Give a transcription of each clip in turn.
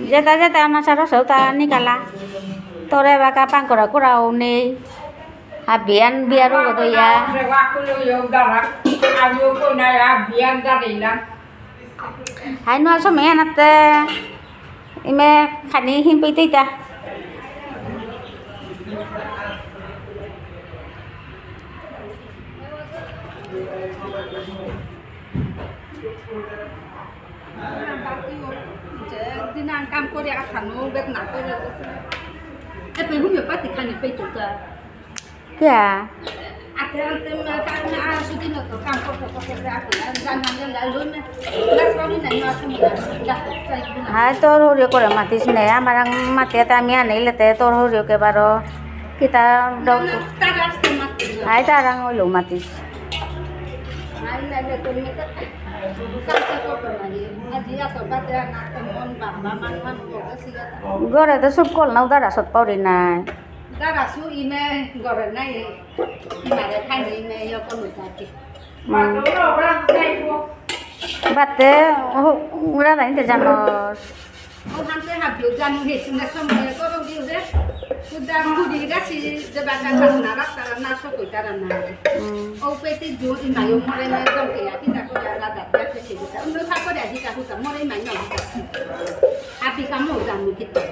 Jeta jeta na saro sauta ni kala. Tore ba kapang kora kurau ni. Habian biaru godo ya. Hai no so me anate. Ime khani hin piti ta. Dinang kam ko dia khanu bet nak ko. Pe hum yo pati khani pe tu ta. Ya. Ada tem kan sudah nak kam ko jangan lalu ne. Las kau ni nak semua. Hai tor horio kore matis ne amarang mate tamia nei lete tor horio ke baro kita dok. Hai tarang olo matis. Hai le tu ni kan ko pernah aji atau pada nak temon bapa man ko siga. Gore to sub kol nau dara sot pauri nai. Dara su ime gore nai. Mare khani ime yo ko mutaki. Batte ura nai te janos. Oh hantu habis janu hesin semua ko ro diu de. Sudah budi gasi jabatan sana karena naso ko karena. Oh peti jo imayo more na dong ke ya kita ko ya la da ya ke kita. Untuk ko da kita ko more mai na. Api kamu jamu kita.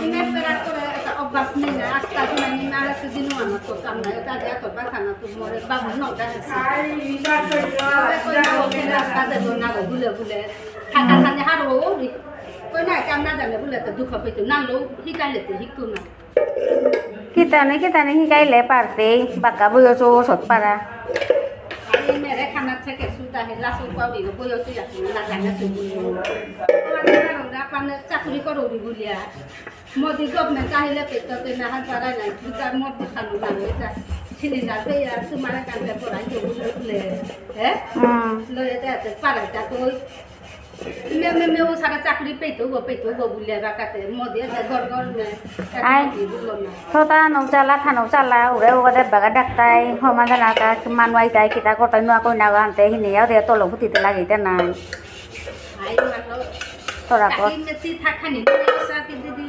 Ini berat ko obas ni na asta ni na sedinu anak ko kamna ya dia to ba kana tu more babu no da. Ai ba ko ya ko ke na asta de na ko bule bule. Kata-kata haro di. Kau nak kamna dah lepas lepas tu kau itu nang lo hikai lepas hiku na. Kita ni hikai le parte baka boyo so sot para. Ini mereka kamna cek sudah helas kau di boyo tu ya nak jangan tu. Orang dah pan cakuri kau di bulia. Modi government cahaya lepas tu nahan para lain. Kita modi kalu lalu itu. Sini nabe ya semua kan lepas itu le. Lo itu para jatuh. मैं वो सारा चाकरी पे तो बुलिया बाकाते मोदी ऐसे गड़ में आई थोड़ा नौचाला था नौचाला उरे वो दे बगा डकताई हमारा ना का मानवाई ताई किता को तन्नु को ना गानते ही नहीं यार ये तो लोग बुती लगी ते ना आई मतलब थोड़ा को में ती था खानी साथी दीदी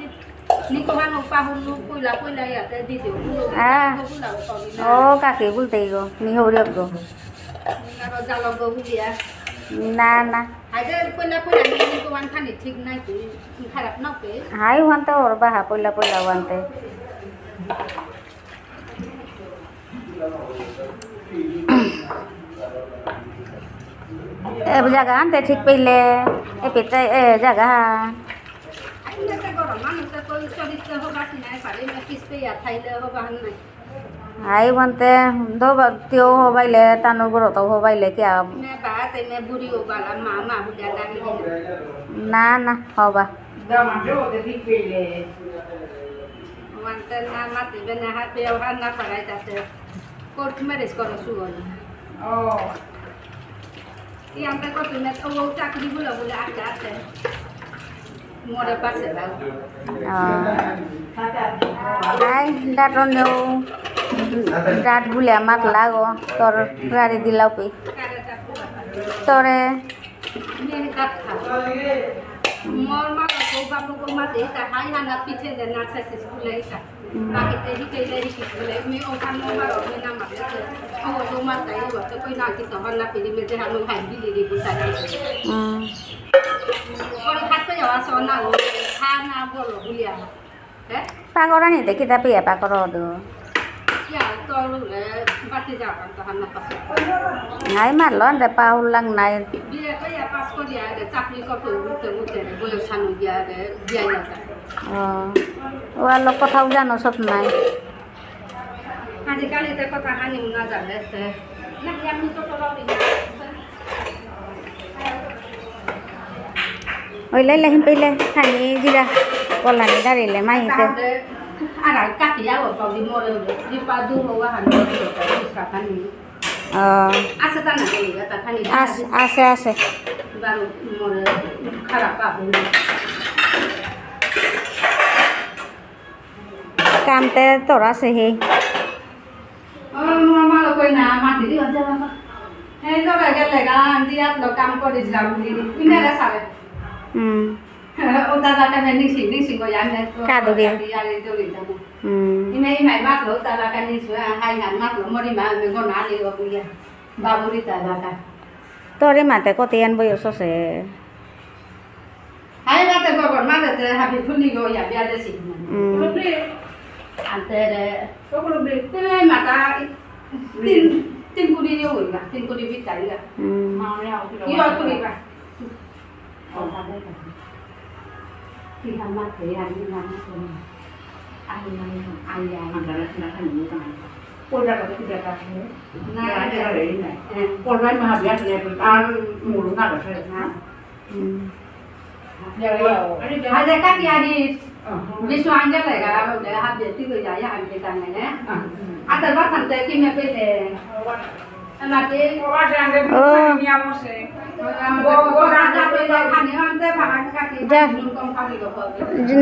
निकोहान उपा हुलु कोइला या ते दीदी ओ काके बुलते गो नि हो रे गो ना जालो गो बुलिया ना ada pola ni ko wan khani thik nai tu kharap na pe hai wan ta or ba ha pola wan te e jaga ante thik pele e pete e jaga ai ta ko ran na ko chorit ho ba sinai pare me kis pe ya thaile ho ba nai hai wan te do tio ho baile tanu goro to ho baile kya मैं बात है मैं बुरी हो बाला मामा बुढ़ा ना हो बा दामादो दे ठीक पे ले वंतन ना मत बना हाथ पे और ना पड़ाई जाते कोर्ट में रेस करो सुगो ओ ये अंदर को तुम्हें तो वो चाकरी बोला आते मोरे पास है hai dato neu dat bule mat lago tor gari dilau pe tore ये काट खा मोर मा को बाबू को मा दे ता हाई हाना पीछे दे ना से स्कूल है सा बाकी ते ही के ले स्कूल है मैं ओ खान मा रो में ना मा ओ तो मा ताई वो तो कोई ना की तो हल्ला पीली में दे हम हाई बिली रे बुता और हाथ पे जावा सोना वो खाना बोलो बुलिया है pagora ni te kita pe pagoro do ya to le बातें जावन तो हम ना पास ngai mat lon de paulang nai dia ko ya pas ko dia de chakri ko to ute boyo sanu dia de dia ya wa lo kothau jano sot nai আজি কালি te কথা হানি না জানে তে না আমি তো তো রি oi lai lai pe le khani jira kolani dari le mai te ara kakia wa pa di more di padu wa han ko sa khani ase ta na ni ta khani ase baru more khara pa bu काम ते तोरा से ही mama lo koi na ma di aja mama hey lo ba gele ga dia lo kam ko di jabu di ine ra sare ông ta ra cái ninh sinh của anh này Cả đồ đi. Ini mai mat lo ta la kan ni su hai ngàn mat lo mori ma me ko na le ko ya ba buri ta la ka tôi đi mà tại có tiền bây giờ sao sẽ hai ma te ko ma te ha bi phuni ko ya bia de si ante de ko ko be te ma ta tin ku di yo ga tin ku di bi ta ga ma ne au ki yo ku di ba thì làm mặt thế anh đi làm xong anh ăn cái là thành như thế này cô ra cái gì cả thế này cái đấy này cô nói mà học biết này ăn mù lúc nào cũng phải ăn hay là các nhà đi đi xuống ăn cái này cả để học biết tí người già ăn cái này nhé ăn từ bắt thằng tây kim nhập bên này anh làm gì cô bắt ăn cái gì nhau mà sẽ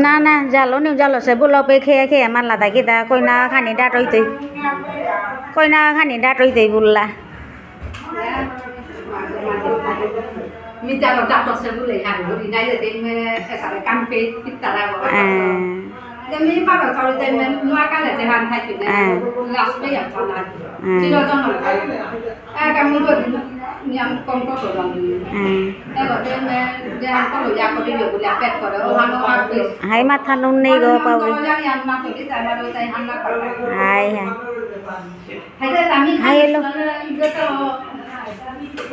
na na jalo se bulo pe khe man la ta kita koi na khani da roi te bulla mi jalo da to se bulle han ri nai de me esa le campe pitara ba de mi pa ba thori de me noa ka le te han thai pin ne las pe ya thana chi do no ka mu do nhằm con có sổ lòng em ở trên ra có đồ gia có đi được của nhà pet có đó hắn nó ăn được hay mà thanh ông này go bao có ra nhà mà phải cái mà đôi tay hắn nó hay hay đây làm gì hay luôn cái to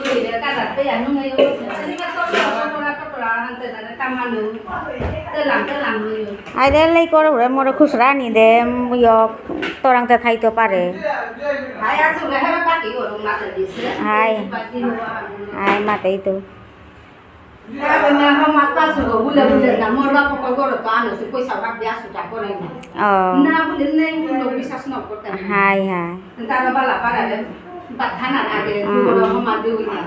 cái cái đặt bây giờ nó ngay cái có là hắn tự là cam ăn được tự làm người hay đấy lấy có rồi mua được khusra ni de yo to rang ta thay to pare hay à xuống cái hết bác kiểu của nó tự đi hay mà thấy tu Karena hamat pas sudah bulan-bulan nak mula pokok orang tu anu sepoi sabak dia sudah kau ni. Nah bulan ni belum bisa snop kau kan. Hai. Entah apa lah pada ada ปัดขนาดอะไรดูเราเข้ามาดูเนี่ย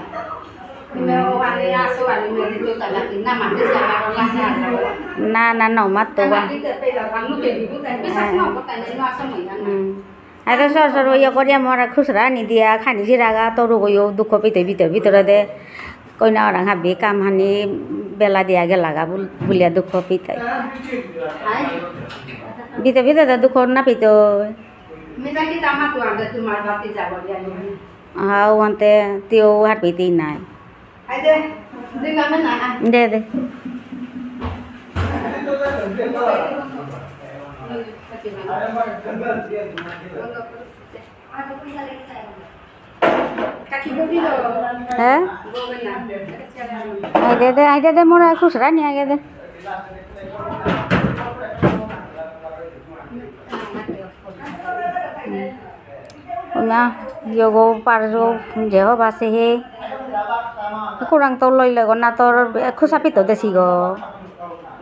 แม่วันนี้อาสวรรค์มีตัวแต่ละทีน้ำมันที่จะมาเราละสาร na no mat to ba ที่เกิดไปเราทำลูกเด็กดีแต่ไม่สักหน่อยก็แต่ในว่าสมัยนั้น ai to so yo koria mora khusra ni dia khani jiraga to ro yo dukho pite bitor de koi na orang habi kam hani bela dia ge laga bulia dukho pite bitor da dukho na pito Mita kita matu anda tu marbati jawa dia ni. Ante tio hat piti nai. Ada dengan mana? De. Kaki bobi lo. Eh? Ada de mora khusra ni aga de. Nha, yogo parjo jeho base he. Kurang to loi le gona tor khusapi to desi go.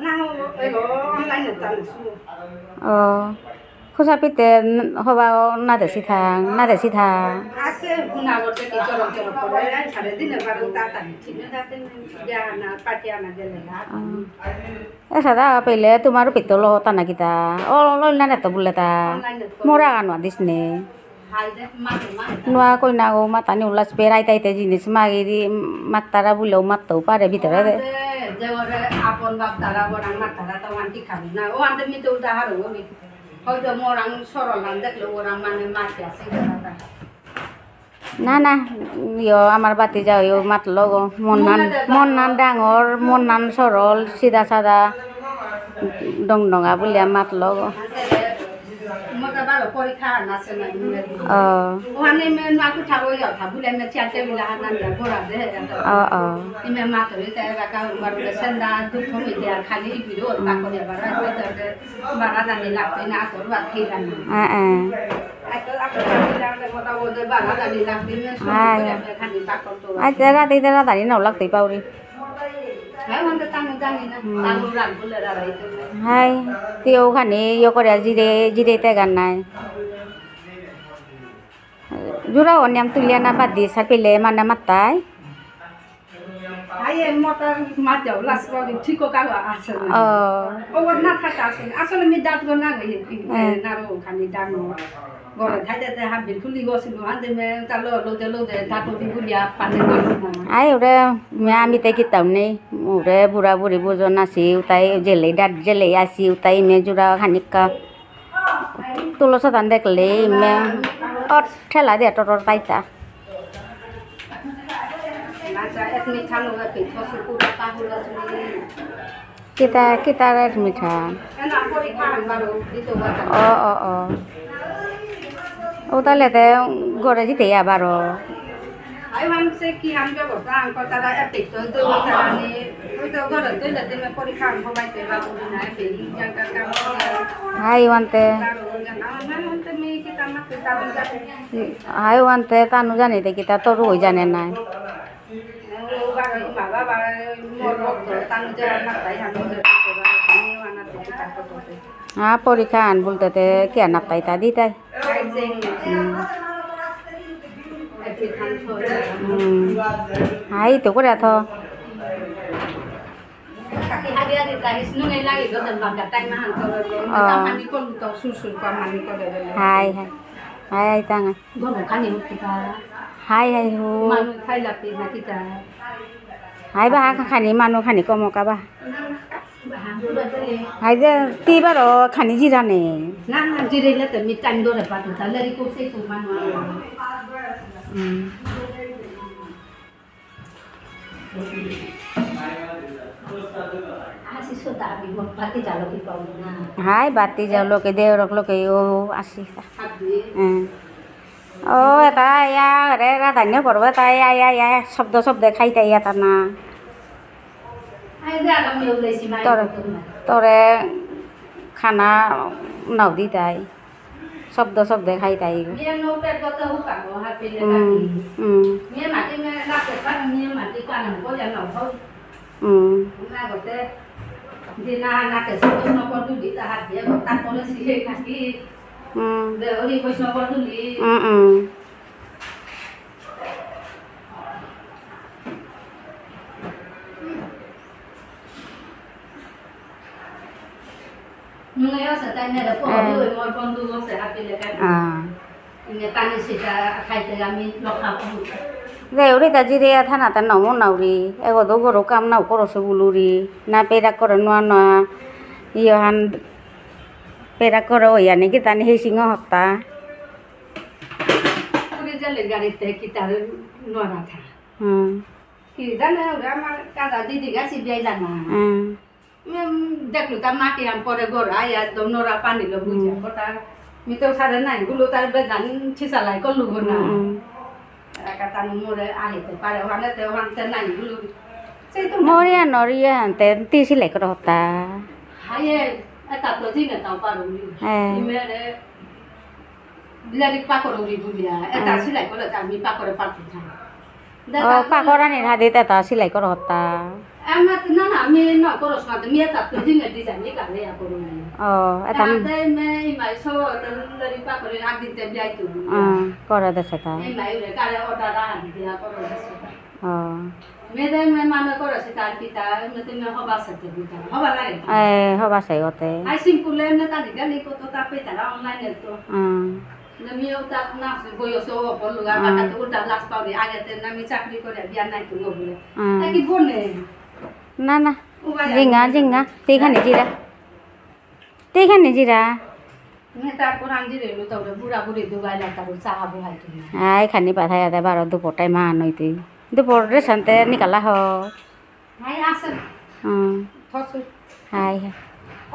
Na ego online tan su. Khusapi te hoba na desi thang. Ase na gorte ki choro pore chare din barang ta tan chine ta ten ya na patia na delega. Esa da pele tumaru pitolo tana kita. Loi na to buleta. Mora ganwa disne. Nua koi na go mata ni ulas perai tai te jinis magiri matara bulo matto pare bitore de jawara apon bab tara borang matara tawan ki khamna o ande mi to udahar ho mi hoyto morang sorol han deklo orang mane mati ase na yo amar bati jao yo mat logo mon nan dangor mon nan sorol sida sada dong donga bulia mat logo Maka baru porikha nasional ni. Wahane men aku thabo ya thabu le me chante bila hanan da bora de ya. Ime ma to ite ba ka baru de senda du thomi dia khali video ta ko ya bara de bara da ni lak na to ba thi dan. Aku bilang de kota wo de bara da ni lak me so ko ya khali ta ko to. Ai tera tadi no lak ti pauri. Hai wanda tanu jani na tanu ran bule ra itu. Hai tio khani yo korea jire te ganai. Jura onyam tuliana badi sapile mana matai. Hai motor majau las ko thiko ka ase. O warna thata ase. Asole mi dat gona ngai na ro khani dano. ঘরে খাইতে হাবিল খুলি গছিল আনতে মে তালো লোদে দাঁত বুলিয়া পানি গছিল ai udah আমি তাই কিতাম নেই উরে বুড়া বুড়ি বুজন আছি তাই জেলে ডাট জেলে আসি তাই মে জুড়া খানিকা তুলস দান দেখলে মে ঠেলা দিয়ে টটর পাইতা kita kita red মিঠা ও তাহলে তে ঘরে যেতে আবারও আইমান সে কি হাম ব্যবস্থা আঙ্ক তারা এপিক তো দুই তারা নি ওই তো ঘরে দিলে দিলে পরীক্ষা হবাইতে বাবু না এপিক জানকা কাম হাই ওয়ান্তে হাই ওয়ান্তে তানু জানি তে কিতা তোর ওই জানে না হ্যাঁ পরীক্ষা আন বলতে তে কে নাপাই তা দিতাই হাই তো করে থ hai hai hai tang hai hai hu hai ba khani manu khani komo ka ba hai de ti ba ro khani jira ne na jira le te mi tan do re pa ta le ri ko se ko manu hai bati jalo ke deu rok lo ke o asi ও এটা ইয়া রে রাধান্য করবো তাই আয়া ইয়া শব্দ শব্দ খাইতে ইয়া তা না তোরে খানা নাও দি তাই শব্দ শব্দ খাই তাই Udah tadi dia tanah tanah mau nauri, ego do goro kam nau koro sebuluri, na perak koro nuana, iya han perak koro ya nih kita nih singo hota. Udah jalan garis teh kita nuana tha. Kita nih udah mah kata di tiga si biaya dana. Deklu kan mati yang pore gor ayat dom nora pani lo buja kota. Mito sada nai gulu tar bedan cisa lai ko lugo na. Kata nomor ahli te pare wana te wan te nai gulu. Moria noria ante ti si lai ko hota. Haye eta to jinga tau paru ni. Imere Lari pakoro ri bulia. Eta si lai ko la kami pakoro patu tha. Oh pakoran ni hadi ta si lai ko hota. Amat nana mi no koros ma mi ta to jinga design ni kale ya koru ni. Oh eta ate me mai so lari pakoro agdin te biai tu. Kora desata. Mai ure kale order ra dia koro desata. Me mana koro sita kita me te me hoba sate kita. Hoba lai. Hoba sai ote. Ai simple ne ta ni gali ko to ta pe ta online to. Nami uta na boyo so por lugar kata tu uta las pau ni age te nami chakri kore biar nai tu no bole. Taki bone. Na na. Jinga tikhani jira. Me ta Quran jire lu ta bura buri dugai la ta ru sa bu hai tu. Ai khani pathai ate baro dupor tai ma noi tu. Dupor re sante nikala ho. Hai asa. Thosu. Hai.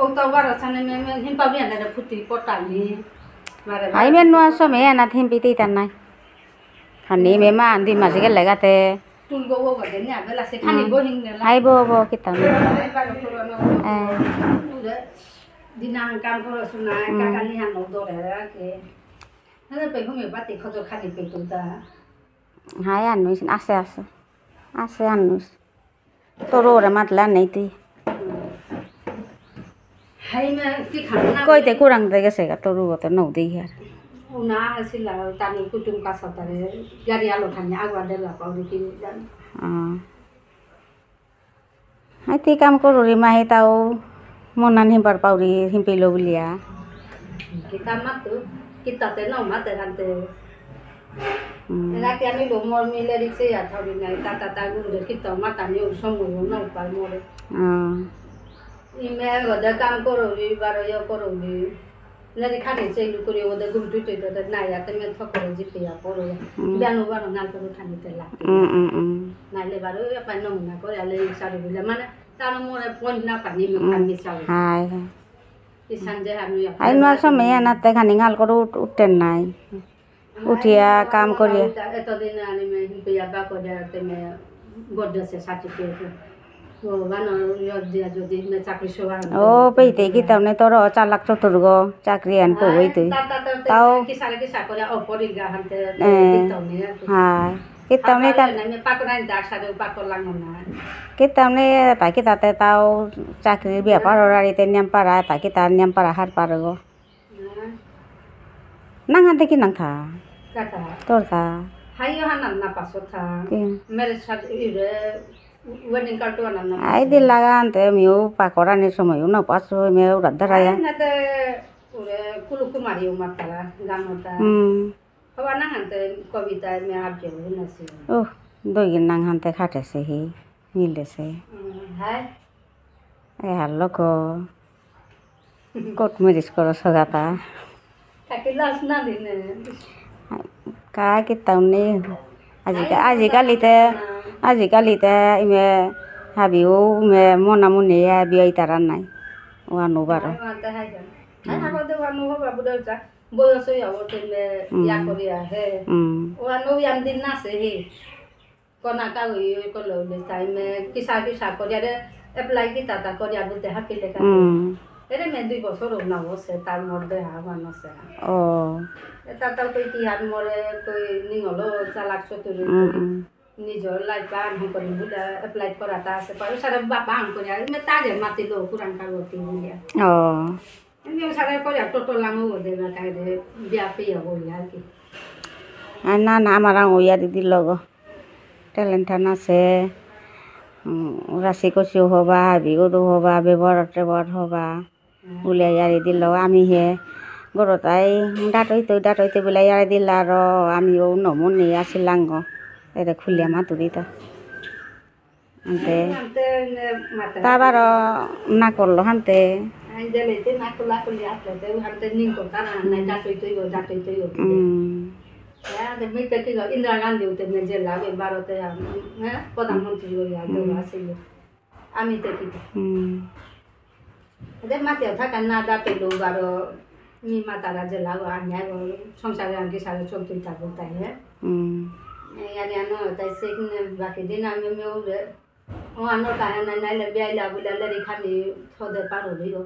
O ta baro chane me him pa bian la phuti potali. Ai men no so me na thim piti tan nai. Khani me ma andi ma sigal legate. Tul go go de nya bela se khani go hing la. Ai bo kita ni. Dinang kam koro suna kakak ni han no do re ke. Hana pe ko me bati khojo khani pe tu ta. Hai anu sin ase anu. Toro ra matla nei ti. Hai me ki khana Koi te kurang de gese ga toru go to no di her. Una sila tanu kutum ka satare yari alo khani agwa de la pauri ki dan. Hai ti kam koru ri mahi tau monan himbar pauri himpilo bulia. Kita mat tu kita tenau mate hante Ela que ani lo mor mi le dice ya thori nai ta gu de kita mata ni somo no pa more ime goda kam koro ri baro yo koro ri le khane chei lu kori oda gum tu te da na ya te me thokoro ji pe ya poro bianu baro ngal ko thani te la na le baro ya pa no na ko ya le sa ri le mana ta no more pon na pa ni me kan mi sa hai isanje hanu ya ai no সময় নাতে খানি গাল করে উঠতেন নাই উঠিয়া কাম করিয়া এতদিন আমি মে হিপিয়া বা করে তে মে গডছে সার্টিফিকেট ও বানো দিয়া যদি মে চাকরি সবার ও পেইতে কি তামনে তোর 4 লাখ 70 গো চাকরি আন পই তুই তাও কি সালে কি সাকরিয়া অপরি গাহান্তে দিতনে হ্যাঁ কি তামনে কান মে পাকরান দাক সাদে পাকর লাগন না কি তামনে তাই কি তাতে তাও চাকরির ব্যাপার ওরারিতে নিয়ম পারা তাই কি তার নিয়ম পারা হার পারো গো নাঙাতে কি নাং থা kata তোর থা hayo hanan na pasotha mere sat ire wedding card to anan na ai দিল লাগানতে মিও পাকরানি সময় না পাসো মেও রাধারায়া na te ure kulu kumari umatara gamota awa na hante kobita me abje na si ও দই নাং হানতে খাটেছে হি মিলেছে hai এ হাল্লো কো coat Morris করো সগাতা kakilas na din কা কি তামনে আজিকালিতে ইমে হাবিও ইমে মনা মনে বিয়াই তারা নাই ওয়ানো বারো ante hai jan hai hagote wanu ho babu da boyoso ya wote me ya koria he wanu yam din na se he kona ka wi ko lo le tai me kisa koria de apply kita ta koria bute hapile ka ere me 2 বছর না বসে তার মধ্যে হাওয়া নসে ও এটা তো কি হাত মরে কই নিngলো চালাক চতুরি নিজর লাইফ প্ল্যান হ করি বুলা অ্যাপ্লাই করাটা আছে পারো সারা বাবা আন করি মে তাজে মাতি লো কুরআন কা গতি বুলিয়া ও এমনি সারা করি টোটো লাঙ্গো দে না কাই দে বিয়া পেয়া বলি আর কি না না আমার ওয়ারি দিল গো ট্যালেন্ট আছে রাশি কষিও হবা বিগত হবা ব্যবহারতে বর হবা উলিয়া ইয়ারি দিল আমি হে গরতাই ডাটইতে বলে ইয়ারি দিল আর আমিও নমনি আসিলাম গো এটা খুলিয়া মাতুরি তো আনতে তাবার না করলো হানতে আইজেলেতে না কুলা কুলি আসলে হানতে নিং করতা না নাই ডাটইতে ya de mi te ki Indira Gandhi ute me jela be barote ya প্রধানমন্ত্রী হইয়া তো আসিল আমি te ki de mate থাকা না ডাটই লো বারো মি মাতারা জেলা গো আনিয়া গো সংসারে আনকি সারে চলতেই থাকো তাই হ্যাঁ yani ano তাই সেখানে বাকি দিন আমি মেও ও আনো কাহিনা নাইলে বেআইলা বলে লেরি খালি থদে পারো দিও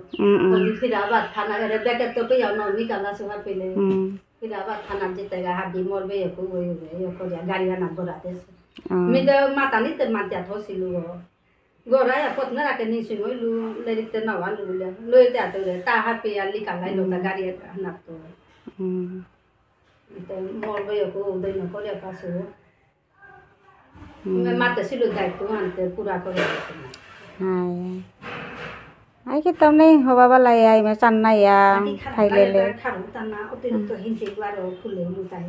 ওই ফিরাবাদ থানা রে বেকে তো পেয়াও ন নিকালা সুহার পেলে ফিরাবাদ থানা যেতে গা হাডি মরবে একু ওই করিয়া গাড়ি আনা গড়াতে মি তো মাতা নিতে মাতিয়া থছিল গড়াই পতনা রাখে নিছি লইলু লেরিতে নাওয়ালু বলে লইতে আতে তা হাত পেয়া লিকালাই লোটা গাড়ি আনা তো মরবে একু ওই ন করিয়া Passo mata silu dai tu ante pura করে ai কি তামনে হবা বালাই আই মে চান্নাইয়া থাইলেলে খারু তানা অতিরিক্ত হিংসে গুলো খুলে লুতাই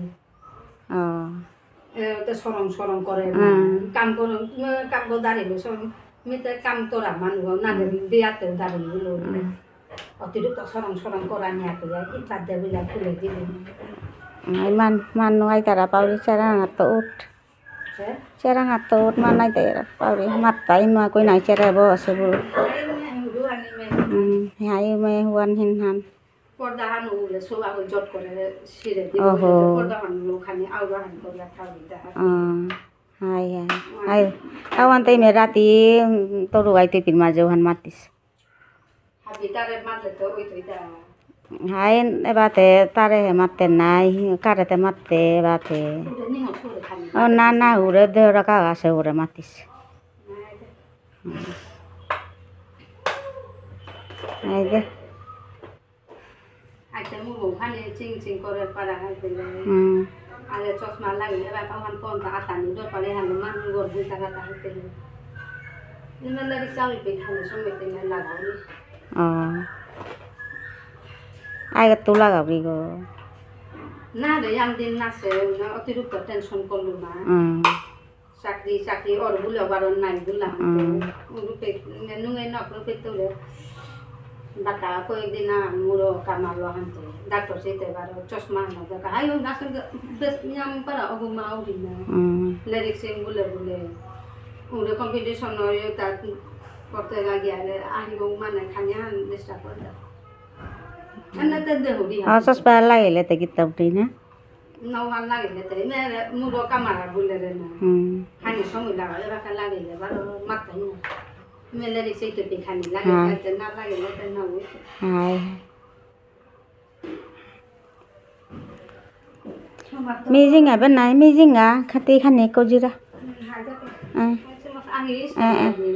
তো সরম করে কাম দাঁড়িয়ে মিতে কাম তোরা মানুষ না বিয়াতে দাঁড়িয়ে অতিরিক্ত সরম করা নিয়ে ইচ্ছা দেবিলা খুলে দিল মানু আই তারা পাউরি চারা না তো উঠ Cerang atut mana itu ya, pauri mata ini aku nak cerah bawa sebelum. Hai me huan hinhan. Kordahan ule so aku jod kore sire di. Kordahan lu kani aurahan korda tahu dah. Hai. Awan teh merati toru ai teh pirma jauhan matis. Habis tarik mati tu itu dah. Hai ebate tare matte nai karete matte ebate na ure deura kaga se ure matis ai de aite mu khane ching kore para hai bele ale chosma lagile ba kawan kon ta atani do pare han man gor du ta ta hai bele nimela ri sawi pe khane somete me lagauni ai tu lagabi go না রে দিন নাচে অতিরিক্ত tension করলো না চাকরি ওর বলে বারণ নাই বললাম রূপে নুয়ে নক রূপে তোলে বাটা কয়েকদিন মুরো কামালো হানতে ডাক্তার সেইতে বারো চশমা না দেখা হাই নাচ বেশ নিয়ম পারা অগুমা উঠি না লিরিক্স বলে উড়ে কম্পিটিশন তার করতে লাগিয়া আহিব মানে খানিয়া চেষ্টা করে চশমা লাগিলে তো কিতাপ দি না নাওয়াল লাগিলে তাই মুরো কামারা বলে রে না খানি সময় লাগালে রাখা লাগিলে বারো মাথায় না মেলেরি সেইতে খানি লাগে না লাগিলে তাই না হাই মিজিং আবে নাই মিজিং খাতি খানি কজিরা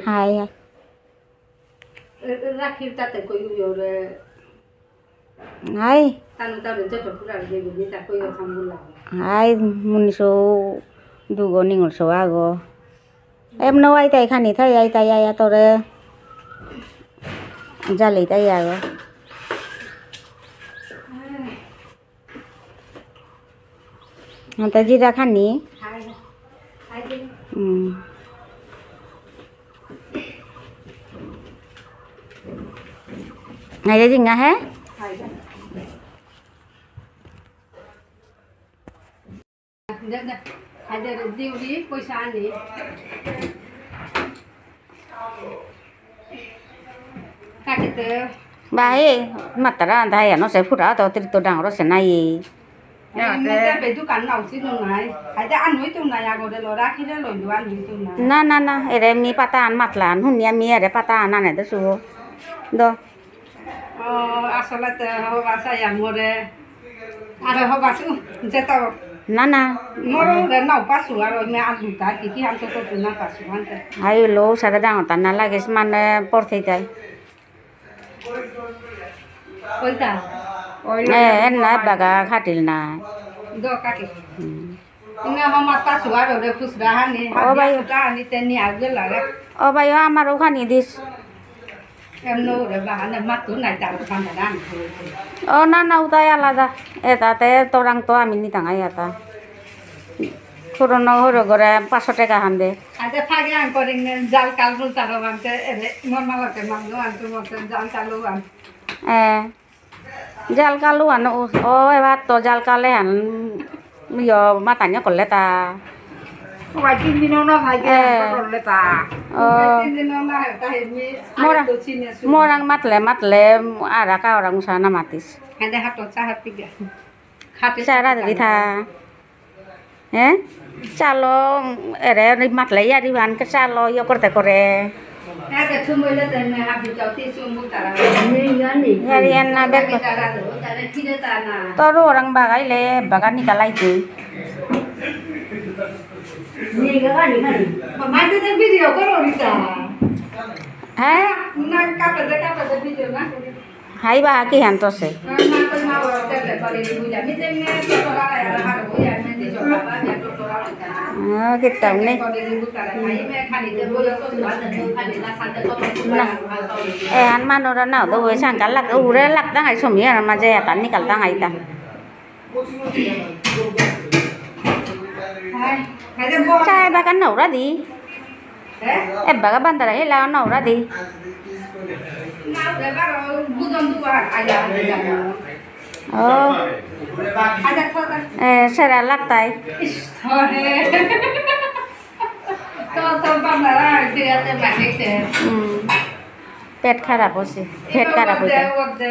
হাই রাখির তাতে কই ওরে হাই তানু তারে যত পুরা দেবি তা কই থামবুলা হাই মুনিসো দুগো নিংলসো আগো em nấu ai tay khani thay ai tay ai tore jali tay agो ta jira khani này cái gì ngà hết ada diu di পয়সা আনি কাটিতে bài mặt ta đây nó sẽ phút đó tôi đang nó sẽ này Mẹ về tu cảnh nào chứ trong này, phải ta ăn với trong này à, còn để lo ra khi đó lo đồ ăn với trong này. na ere mi patan mặt là hun nia mi ere patan này đó số đó আসলে হবা সায়া মরে আর হবা সু যেটা na মরে রে নাও Passo আর মে আলু তা কি আম তো তো না পাসু আনতে ai lo sa đang ta na লাগে মানে por thei tai ওইটা na baga khatil na do কাকে ইনা হমা পাসু আর রে খুসরা হানি হানি তা হানি তেনি আগে লাগে ও ভাই আমার ওখানে দিস এমনো রে বাহানে মাতু নাই তার খানা দান ও না উতাই আলাদা এটাতে তোরাং তো আমি নি তাঙাই এটা পুরনো হরো করে 500 টাকা হান্দে আচ্ছা ফাগে আন করে জাল কাল রুল তার বানতে এরে নরমালতে মাংলো আনতে মতে জাল কালু আন জাল কালু আন ও এবার তো জাল কালে আন ইয়ো মাতাnya করলে তা Hoài tin đi nó phải cái rồi lại ta. Tin đi nó lại ta hết mi. Morang matle ara ka orang sana matis. Ada hat to hat tiga. Hat Cara dari tha. Calo ere ni matle ya di wan ke calo yo korte kore. Ada cuma le dan habis jauh ti sumbu tara. Ni ni. Harian na bek. Tara tidak tanah. Toru orang bagai le bagan ni kalai tu. Ni cái gì này? Mà tôi thấy video có rồi đi cả. Nang kata video na. Hai ba ki han to se. Mà tôi mau tele bari di buja. Mi tenge to la ya la ha ko ya me di jo ba ya to la ka. Kita ni. Bari di buta la mai me khani de boyo to ba de khani la san de to. An mano ra nào tôi sang cả lắc ure lắc ta hai som ya ma je tan ni kal ta hai ta. Trai ba kan nấu ra đi. Em ba cái bandara hay là nấu ra đi. Nấu để ba rồi bukan tu ada. Ada kota. Saya lắc tay. To bandara dia te bahite. Pet kharap hoche. Pet kharap hoche.